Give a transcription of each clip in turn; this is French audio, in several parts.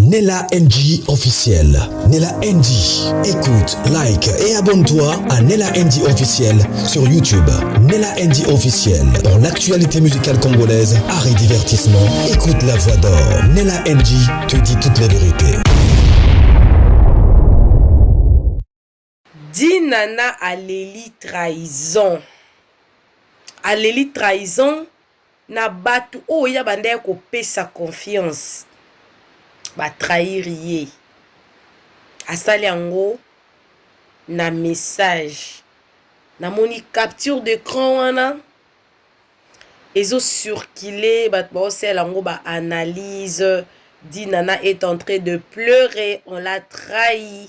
Nella NG officiel. Nella NG. Écoute, like et abonne-toi à Nella NG officiel sur YouTube. Nella NG officiel. Pour l'actualité musicale congolaise, art et divertissement, écoute la voix d'or. Nella NG te dit toutes les vérités. Dinana aleli trahison. Aleli trahison na batu oya bande ko pesa confiance. Ba trahir ye. Asali yango na message. Na moni capture d'écran wana. Ezo surkile bat ba osel yango ba analyse. Dinana est en train de pleurer, on l'a trahi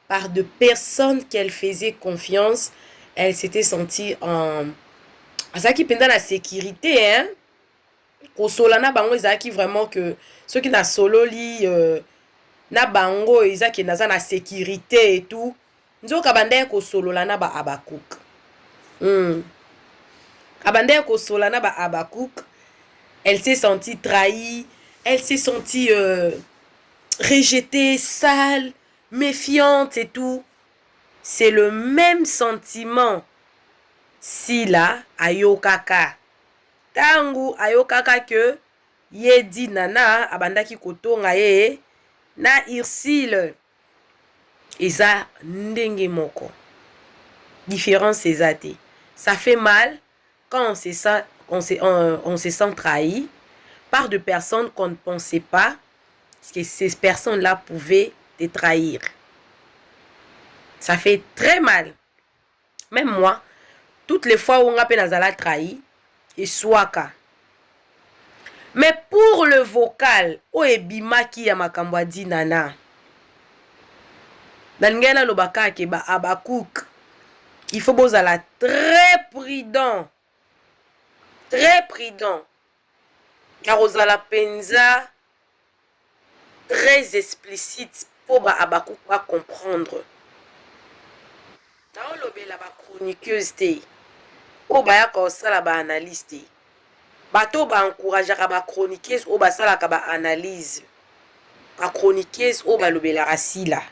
par de personnes qu'elle faisait confiance. Elle s'était sentie en azaki pendant la sécurité hein. Ko solana bango ezaki vraiment que ceux qui na solo li na bango ezaki naza na sécurité et tout. Nzoka bande ko sololana ba Abakouk. Abande ko solana ba Abakouk. Elle s'est sentie trahie, elle s'est sentie rejetée, sale, méfiante et tout. C'est le même sentiment si là ayokaka. Tangu ayokaka que ye Dinana abandaki kotonga ye na Ursule eza ndenge moko. Différence ezate. Ça fait mal quand on se sent trahi par de personnes qu'on ne pensait pas que ces personnes-là pouvaient te trahir. Ça fait très mal. Même moi, toutes les fois où on a nazala trahi, et swaka. Mais pour le vocal, o ebimaki ya makambo Dinana. Nangena lobaka ke ba Abakouk. Il faut bozala très prudent. Très prudent. Car ozala penza très explicite pour ba Abakouk pas comprendre. Na olobela ba chroniqueuse te. O baya ko sala ba analyste. Bato ba encourageaka ba chroniqueuse o ba sala ka ba analyse. Ba chroniqueuse o ba lobela asila.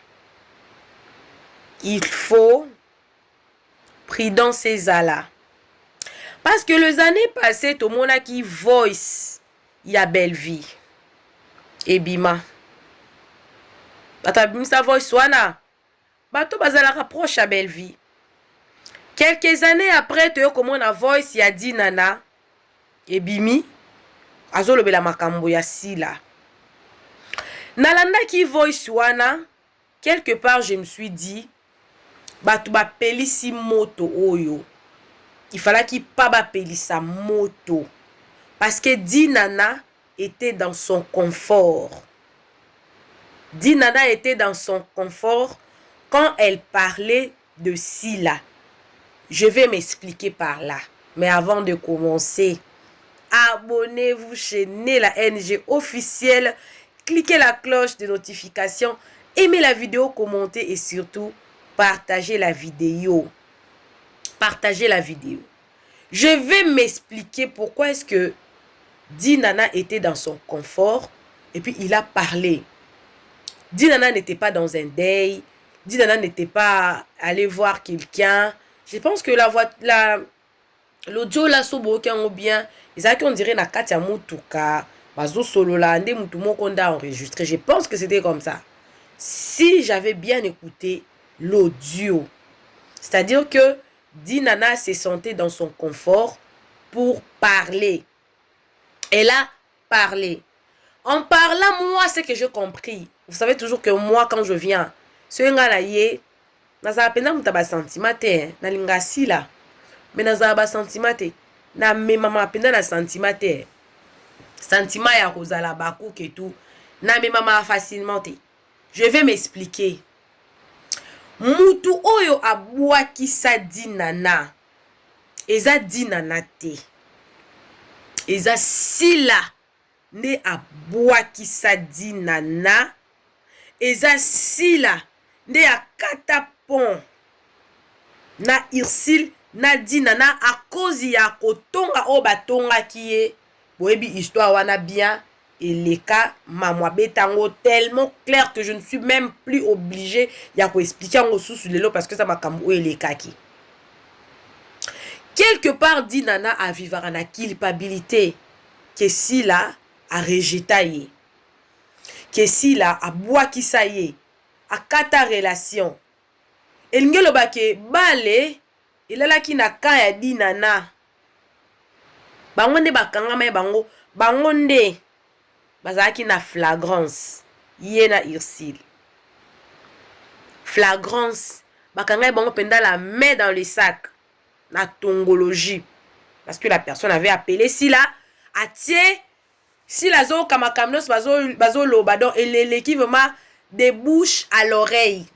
Il faut prudence ezala. Parce que les années passées tout le monde a qui voice y a belle vie. Et bima. Bata bimsa voice wana. Bato bazala rapproche à belle vie. Quelques années après, tu as comme on a voice, il y a Dinana et Bimi. Azolo bela makambo ya sila. Nalanda ki voice wana, quelque part je me suis dit, batu ba pelisi moto oyo. Il fallait qu'il pas ba pelisa moto. Parce que Dinana était dans son confort. Dinana était dans son confort quand elle parlait de Sila. Je vais m'expliquer par là. Mais avant de commencer, abonnez-vous chez Nella NG officiel. Cliquez la cloche de notification. Aimez la vidéo, commentez et surtout, partagez la vidéo. Partagez la vidéo. Je vais m'expliquer pourquoi est-ce que Dinana était dans son confort et puis il a parlé. Dinana n'était pas dans un deuil. Dinana n'était pas allé voir quelqu'un. Je pense que l'audio là sobo ou bien ils ont qu'on dirait na katia mutuka bazo solo la ande mutu moko nda enregistré. Je pense que c'était comme ça. Si j'avais bien écouté l'audio, c'est-à-dire que Dinana se sentait dans son confort pour parler. Elle a parlé. En parlant, moi, c'est que j'ai compris. Vous savez toujours que moi, quand je viens, ce nga ye naza pena mutaba sentiment te na lingasi la mais naza ba sentiment te na me mama pena na sentiment te sentiment ya kozala Abakouk et tout na me mama facilement te. Je vais m'expliquer. Mutu oyo abwaki sa Dinana eza Dinana te eza Sila ne abwaki sa Dinana eza Sila nde akata pont na Ursule na Dinana à cause ya kotonga o batonga kiye boyebi histoire wana bien et les cas mamwa betango tellement clair que je ne suis même plus obligé ya ko expliquer en sous le lot parce que ça m'a kambo et les cas qui quelque part dit nana à vivre na culpabilité que si là a rejeté que si là a bois qui ça y est a kata relation el ngelo ba ke bale ilala ki na kan ya di nana bango nde bakanga me bango nde bazaki na flagrance ye na Ursule flagrance bakanga bango penda la main dans le sac na tongologie parce que la personne avait appelé si là atie si la zo kamakamnos bazo loba donc qui vraiment des bouches à l'oreille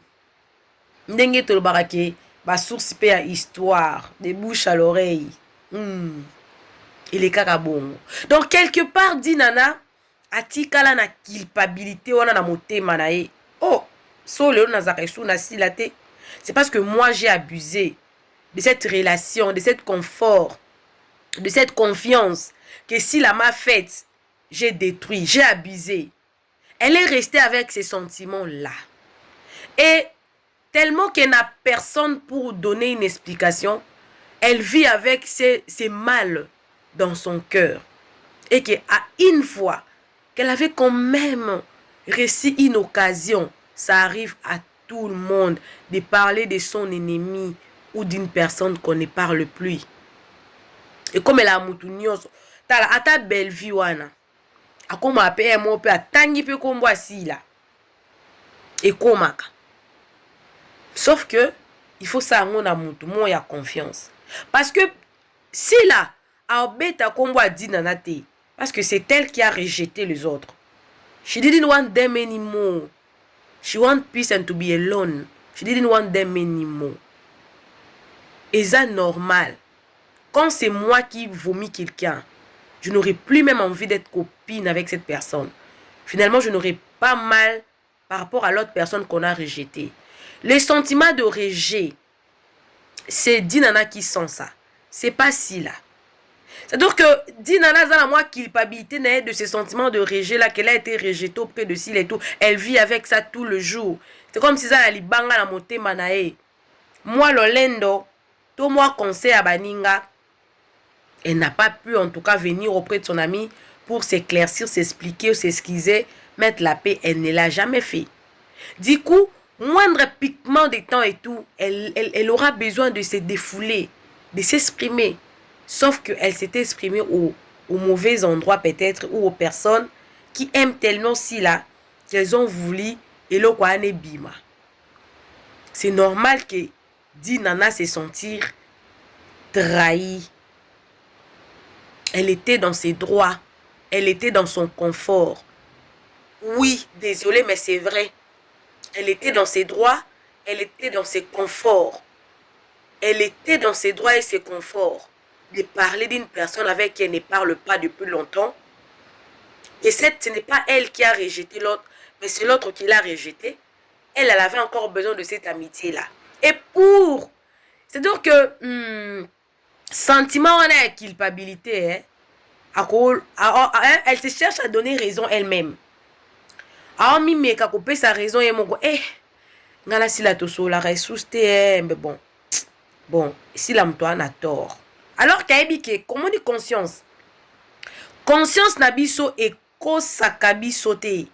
ndenge to barake ba source pe ya histoire des bouches à l'oreille il est kakabongo donc quelque part dit nana atikala na culpabilité wana na motema na ye oh so le na zakesu na silate c'est parce que moi j'ai abusé de cette relation, de cet confort, de cette confiance que si la m'a faite, j'ai détruit, j'ai abusé. Elle est restée avec ces sentiments-là. Et tellement qu'elle n'a personne pour donner une explication, elle vit avec ces mal dans son cœur. Et qu'à une fois qu'elle avait quand même réussi une occasion, ça arrive à tout le monde de parler de son ennemi, ou d'une personne qu'on ne parle plus. Et comme elle a moutounios, t'as la ta belle vie wana. A comme a paye mon père tangi pe comme voici là. Et comme sauf que il faut ça on a moutou, moi y a confiance. Parce que si là a beta comme voit dit nanate parce que c'est elle qui a rejeté les autres. She didn't want them anymore. She want peace and to be alone. She didn't want them anymore. Et ça normal. Quand c'est moi qui vomis quelqu'un, je n'aurais plus même envie d'être copine avec cette personne. Finalement, je n'aurais pas mal par rapport à l'autre personne qu'on a rejetée. Les sentiments de rejet, c'est Dinana qui sent ça. C'est pas si là. C'est-à-dire que Dinana a la moi culpabilité de ces sentiments de rejet là qu'elle a été rejetée auprès de Sile et tout. Elle vit avec ça tout le jour. C'est comme si ça allait banga la moté manae. Moi Lolendo, tout moi conseil à Baninga, elle n'a pas pu en tout cas venir auprès de son ami pour s'éclaircir, s'expliquer, s'excuser, mettre la paix. Elle ne l'a jamais fait. Du coup, moindre piquement de temps et tout, elle aura besoin de se défouler, de s'exprimer. Sauf qu'elle s'est exprimée au mauvais endroit peut-être ou aux personnes qui aiment tellement si là qu'elles ont voulu et le quoi n'est bima. C'est normal que dit Nana se sentir trahie. Elle était dans ses droits. Elle était dans son confort. Oui, désolé, mais c'est vrai. Elle était dans ses droits. Elle était dans ses conforts. Elle était dans ses droits et ses conforts. De parler d'une personne avec qui elle ne parle pas depuis longtemps. Et ce n'est pas elle qui a rejeté l'autre, mais c'est l'autre qui l'a rejeté. Elle avait encore besoin de cette amitié-là. Et pour... C'est-à-dire que... sentiment, on a la culpabilité. Elle se cherche à donner raison elle-même. Alors, mais quand on peut sa raison, elle m'a dit, ngala si la toso la ressource, mais bon. Bon, si la mtoa a tort. Alors, kaibike, comment dit conscience? Conscience nabiso et kosakabi sote.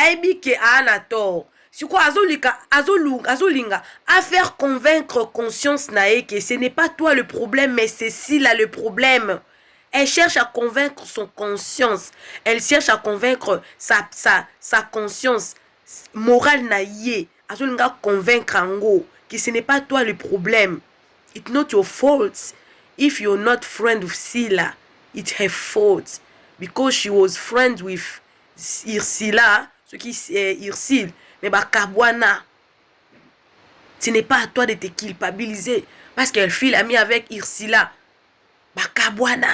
Aibike a tort. C'est quoi azolinga à faire convaincre conscience nae que ce n'est pas toi le problème mais c'est si là le problème. Elle cherche à convaincre son conscience. Elle cherche à convaincre sa conscience morale naie. Azolinga convaincre ango que ce n'est pas toi le problème. It's not your fault. If you're not friend with Sila, it's her fault because she was friends with Ursula, ce qui est Ursule. Mais Kabwana, ce n'est pas à toi de te culpabiliser parce qu'elle fit l'amie avec Ursula. Kabwana.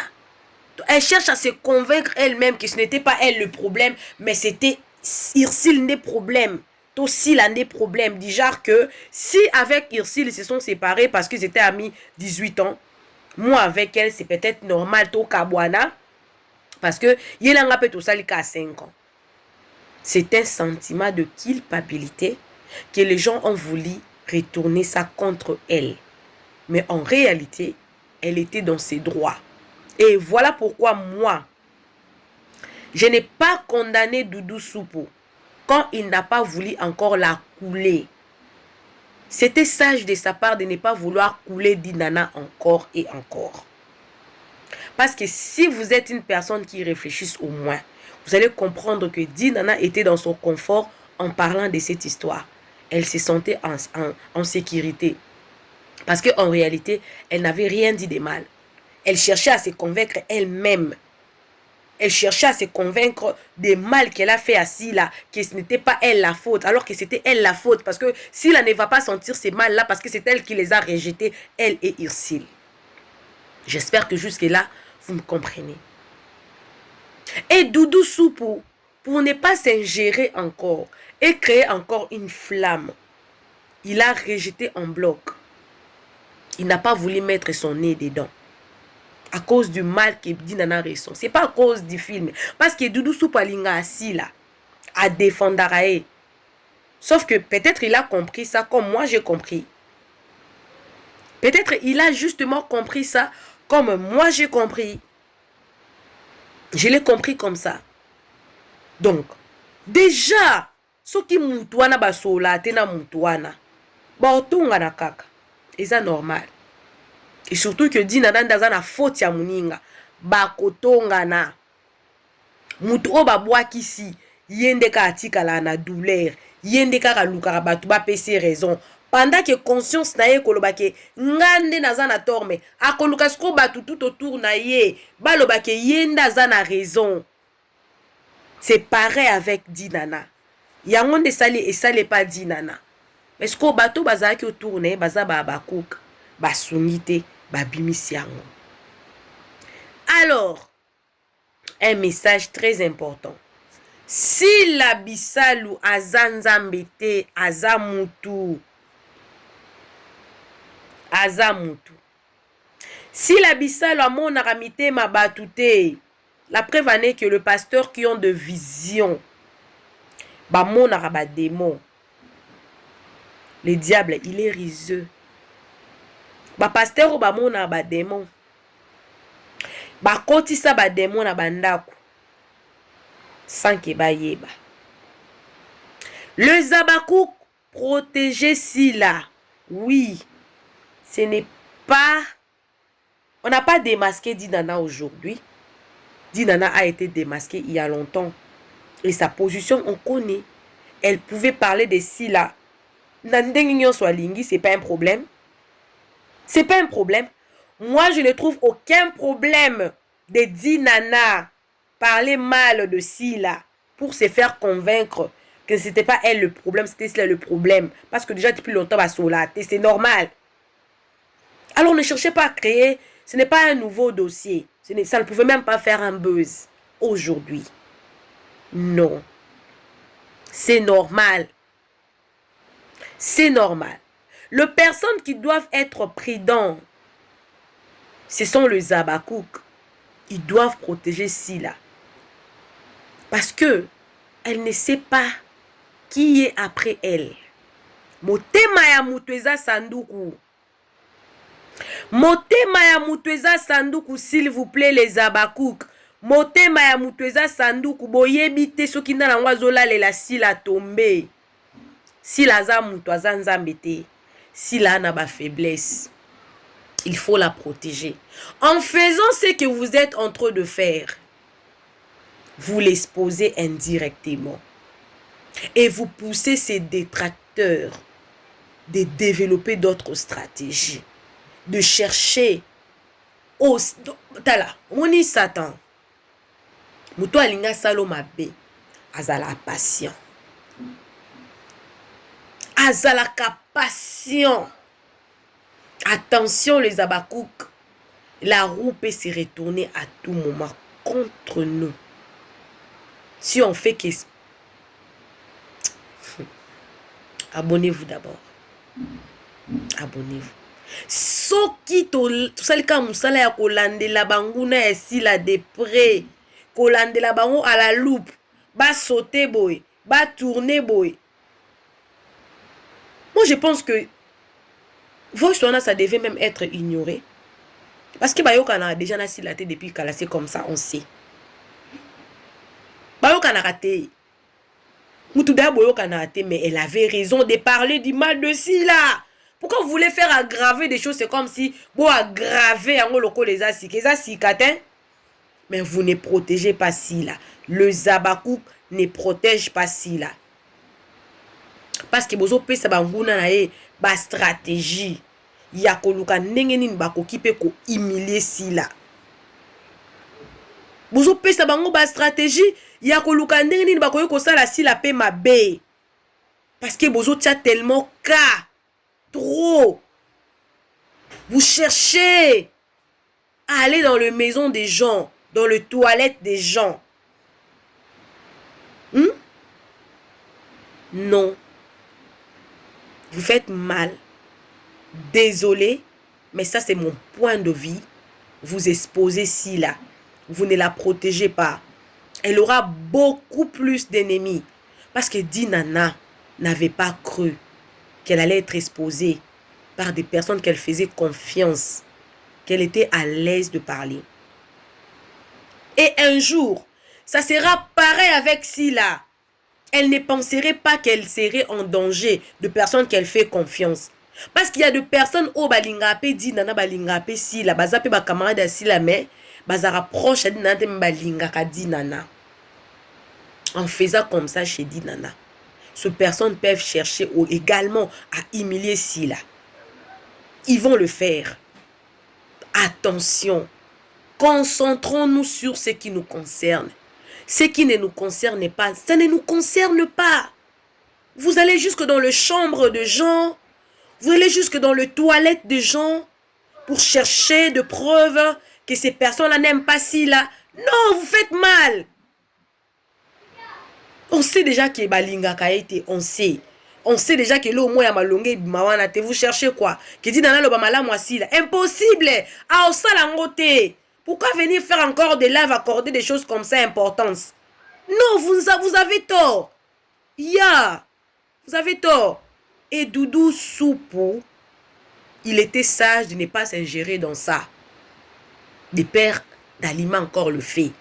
Elle cherche à se convaincre elle-même que ce n'était pas elle le problème, mais c'était Ursule le problème. Aussi l'un des problèmes. Du genre que si avec Ursule ils se sont séparés parce qu'ils étaient amis 18 ans, moi avec elle c'est peut-être normal. To Kabwana. Parce que Yelanga peut aussi aller à 5 ans. C'est un sentiment de culpabilité que les gens ont voulu retourner ça contre elle. Mais en réalité, elle était dans ses droits. Et voilà pourquoi moi, je n'ai pas condamné Doudou Soupo quand il n'a pas voulu encore la couler. C'était sage de sa part de ne pas vouloir couler Dinana encore et encore. Parce que si vous êtes une personne qui réfléchisse au moins, vous allez comprendre que Dinana était dans son confort en parlant de cette histoire. Elle se sentait en sécurité. Parce qu'en réalité, elle n'avait rien dit de mal. Elle cherchait à se convaincre elle-même. Elle cherchait à se convaincre des mal qu'elle a fait à Sila, que ce n'était pas elle la faute, alors que c'était elle la faute. Parce que Sila ne va pas sentir ces mal-là, parce que c'est elle qui les a rejetés, elle et Ursule. J'espère que jusque-là, vous me comprenez. Et Doudou Soupo, pour ne pas s'ingérer encore et créer encore une flamme, il a rejeté en bloc. Il n'a pas voulu mettre son nez dedans. À cause du mal que Dinana ressent. Ce n'est pas à cause du film. Parce que Doudou Soupo alinga assis là, à défendre Arae. Sauf que peut-être il a compris ça comme moi j'ai compris. Peut-être il a justement compris ça comme moi j'ai compris. Je l'ai compris comme ça. Donc, déjà, ce qui moutouana basola, tena moutouana, ba otunga na kaka. Et ça normal. Et surtout que Dinana ndaza na faute ya muninga. Ba kotonga na. Moutou o ba bwakisi. Yende ka atikala na douleur. Yende ka luka batu ba pese raison. Pendant que conscience na ye kolobake ngande naza na torme. Akoluka sko batu tout autour na ye. Balobake yenda za na raison. C'est pareil avec Dinana. Yangonde sali et sali pas Dinana. Mais ce que bateau bazaki autour na ye baza ba bakouk. Basungite. Babimisiango. Alors, un message très important. Si la bisalu azanzambete azamutu. Si la bisalu amonaramite mabatute. La preuve en est que le pasteur qui ont de vision. Bamonara démon. Le diable, il est riseux. Ba pasteur ou ba mona ba démon. Ba kotisa ba démon na bandako. Sans que ba yeba. Le Zabakouk protéger Sila. Oui. Ce n'est pas... On n'a pas démasqué Dinana aujourd'hui. Dinana a été démasquée il y a longtemps. Et sa position, on connaît. Elle pouvait parler de Sila. Nandengignon soit lingui, c'est pas un problème. C'est pas un problème. Moi, je ne trouve aucun problème de Dinana parler mal de Sila pour se faire convaincre que c'était pas elle le problème, c'était Sila le problème. Parce que déjà depuis longtemps, c'est normal. Alors ne cherchez pas à créer, ce n'est pas un nouveau dossier. Ça ne pouvait même pas faire un buzz aujourd'hui. Non. C'est normal. C'est normal. Les personnes qui doivent être prudentes, ce sont les Zabakouk. Ils doivent protéger Sila. Parce que elle ne sait pas qui est après elle. Motema ya mutueza sanduku. Motema ya mutueza sanduku, s'il vous plaît, les Zabakouk. Motema ya mutueza sanduku. Boyebite soki na langwa zola lela Sila tombe. Sila za mutueza nzambete. Sila na ba faiblesse. Il faut la protéger. En faisant ce que vous êtes en train de faire, vous l'exposez indirectement. Et vous poussez ces détracteurs de développer d'autres stratégies. De chercher au... Tala, on y Satan. Moutou alinga saloma be. Azala patient. Azalaka patient. Attention les Zabakouk. La roue peut se retourner à tout moment contre nous. Si on fait que... Abonnez-vous d'abord. Abonnez-vous. Soki to salika musala ya kolande la banguna ya Sila de près. kolandela bango à la loupe, ba sauter boy, ba tourner boy. Moi je pense que voice wana ça devait même être ignoré. Parce que bayokana déjà na silaté depuis kala c'est comme ça on sait. Bayokana raté. Moutouda boyokana raté mais elle avait raison de parler du mal de Sila. Pourquoi vous voulez faire aggraver des choses? C'est comme si vous aggravez en loko les asikatin. Mais vous ne protégez pas Sila. Le Zabakouk ne protège pas Sila. Parce que bozo pe sa banguna na e ba stratégie. Ya koluka ndenge nini bakoki pe ko humilier Sila. Bozo pe sa bango ba stratégie ya koluka ndenge nini bakoki ko sala Sila pe mabe. Parce que bozo tia tellement cas. Trop. Vous cherchez à aller dans les maisons des gens, dans les toilettes des gens. Non. Vous faites mal. Désolé, mais ça c'est mon point de vue. Vous exposez Sila. Vous ne la protégez pas. Elle aura beaucoup plus d'ennemis. Parce que Dinana n'avait pas cru qu'elle allait être exposée par des personnes qu'elle faisait confiance, qu'elle était à l'aise de parler. Et un jour, ça sera pareil avec Sila. Elle ne penserait pas qu'elle serait en danger de personnes qu'elle fait confiance. Parce qu'il y a des personnes où balingape dit nana balingape Sila, bazape ba camarade Sila mais baza rapproche à Dinana balingaka Dinana. En faisant comme ça chez Dinana, ces personnes peuvent chercher également à humilier Sila. Ils vont le faire. Attention, concentrons-nous sur ce qui nous concerne. Ce qui ne nous concerne pas, ça ne nous concerne pas. Vous allez jusque dans les chambres de gens, vous allez jusque dans les toilettes de gens pour chercher de preuves que ces personnes-là n'aiment pas Sila. Non, vous faites mal. On sait déjà que Balinga Kaete, on sait. On sait déjà que l'eau moya malongé mawana te vous cherchez quoi? Que dit dans le bamala moi Sila. Impossible. Ah, ça la ngote. Pourquoi venir faire encore des lives, accorder des choses comme ça importantes? Non, vous avez tort. Vous avez tort. Et Doudou Soupou, il était sage de ne pas s'ingérer dans ça. Des pères d'aliments encore le fait.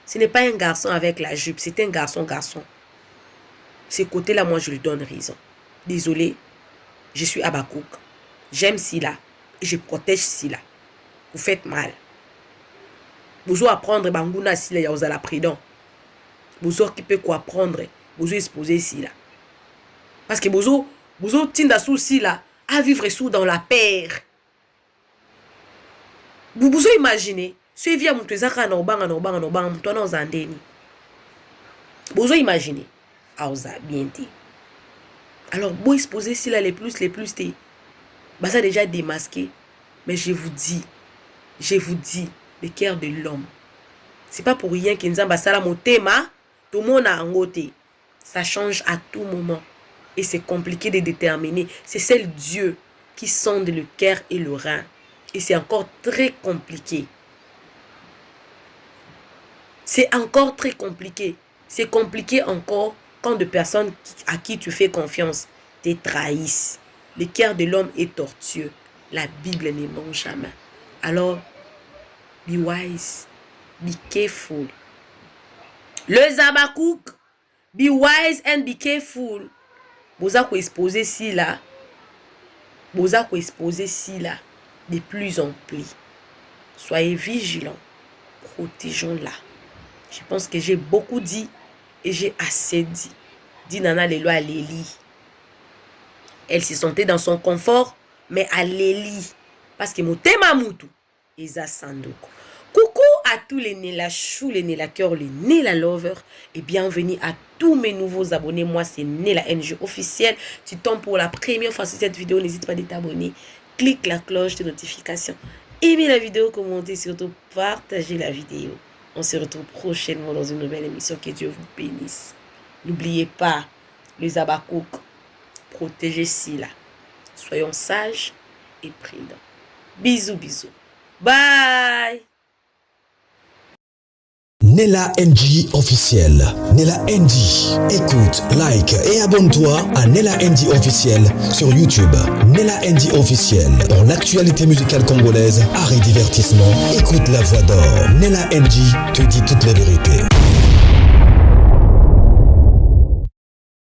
Ce n'est pas un garçon avec la jupe, c'est un garçon. Ce côté-là, moi, je lui donne raison. Désolé, je suis Abakouk. J'aime Sila et je protège Sila. Vous faites mal. Vous devez apprendre Banguna Sila, ya la prudent. Vous devez quoi apprendre, vous devez exposer Sila. Parce que vous devez tinda sous Sila à vivre sous dans la paix. Vous devez imaginer. Si vous avez imaginé. Alors, vous exposez Sila les plus, bah ça déjà démasqué. Mais je vous dis, le cœur de l'homme. C'est pas pour rien que Nzamba Sala Motema, tout le monde a un côté. Ça change à tout moment. Et c'est compliqué de déterminer. C'est seul Dieu qui sonde le cœur et le rein. Et c'est encore très compliqué. C'est encore très compliqué. C'est compliqué encore quand des personnes à qui tu fais confiance te trahissent. Le cœur de l'homme est tortueux. La Bible ne ment jamais. Alors, be wise. Be careful. Le Zabakouk, be wise and be careful. Vous avez exposé Sila. De plus en plus. Soyez vigilants. Protégeons-la. Je pense que j'ai beaucoup dit et j'ai assez dit. Dinana Lelo à Léli. Elle se sentait dans son confort, mais à Léli. Parce que mon thème Moutou, Isa Sandoko. Coucou à tous les Nela Chou, les Nela Cœur, les Nela Lover. Et bienvenue à tous mes nouveaux abonnés. Moi, c'est Nela NG officiel. Tu tombes pour la première fois sur cette vidéo. N'hésite pas à t'abonner. Clique la cloche de notification. Aimez la vidéo, commentez, surtout partagez la vidéo. On se retrouve prochainement dans une nouvelle émission. Que Dieu vous bénisse. N'oubliez pas, les Abakouk, protégez Sila. Soyons sages et prudents. Bisous, bisous. Bye. Nella NG officiel. Nella NG. Écoute, like et abonne-toi à Nella NG officiel sur YouTube. Nella NG officiel. Pour l'actualité musicale congolaise, art et divertissement, écoute la voix d'or. Nella NG te dit toutes les vérités.